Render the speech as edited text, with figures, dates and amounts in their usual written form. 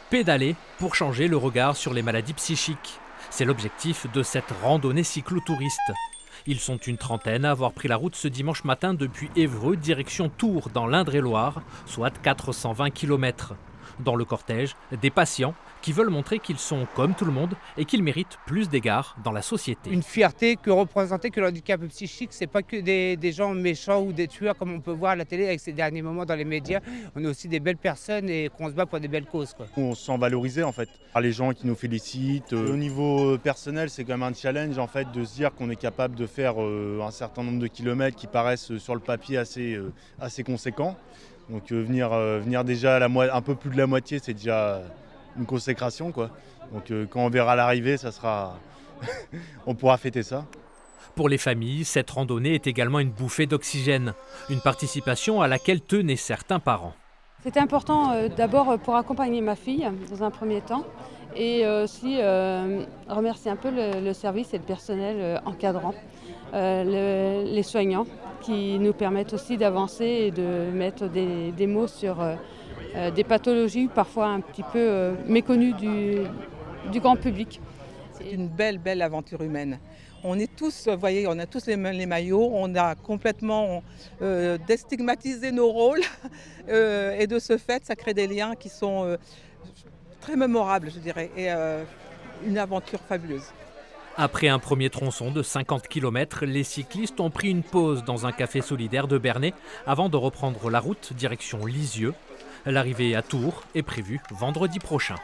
Pédaler pour changer le regard sur les maladies psychiques. C'est l'objectif de cette randonnée cyclotouriste. Ils sont une trentaine à avoir pris la route ce dimanche matin depuis Évreux, direction Tours, dans l'Indre-et-Loire, soit 420 km. Dans le cortège, des patients qui veulent montrer qu'ils sont comme tout le monde et qu'ils méritent plus d'égards dans la société. Une fierté que représenter que le handicap psychique, c'est pas que des gens méchants ou des tueurs comme on peut voir à la télé avec ces derniers moments dans les médias. On est aussi des belles personnes et qu'on se bat pour des belles causes, quoi. On se sent valorisé en fait par les gens qui nous félicitent. Au niveau personnel, c'est quand même un challenge en fait de se dire qu'on est capable de faire un certain nombre de kilomètres qui paraissent sur le papier assez conséquents. Donc venir déjà à un peu plus de la moitié, c'est déjà une consécration, quoi. Donc quand on verra l'arrivée, ça sera on pourra fêter ça. Pour les familles, cette randonnée est également une bouffée d'oxygène, une participation à laquelle tenaient certains parents. C'était important d'abord pour accompagner ma fille dans un premier temps et aussi remercier un peu le service et le personnel encadrant, les soignants qui nous permettent aussi d'avancer et de mettre des mots sur des pathologies parfois un petit peu méconnues du grand public. C'est une belle aventure humaine. On est tous, vous voyez, on a tous les maillots, on a complètement déstigmatisé nos rôles et de ce fait, ça crée des liens qui sont très mémorables, je dirais, et une aventure fabuleuse. Après un premier tronçon de 50 km, les cyclistes ont pris une pause dans un café solidaire de Bernay avant de reprendre la route direction Lisieux. L'arrivée à Tours est prévue vendredi prochain.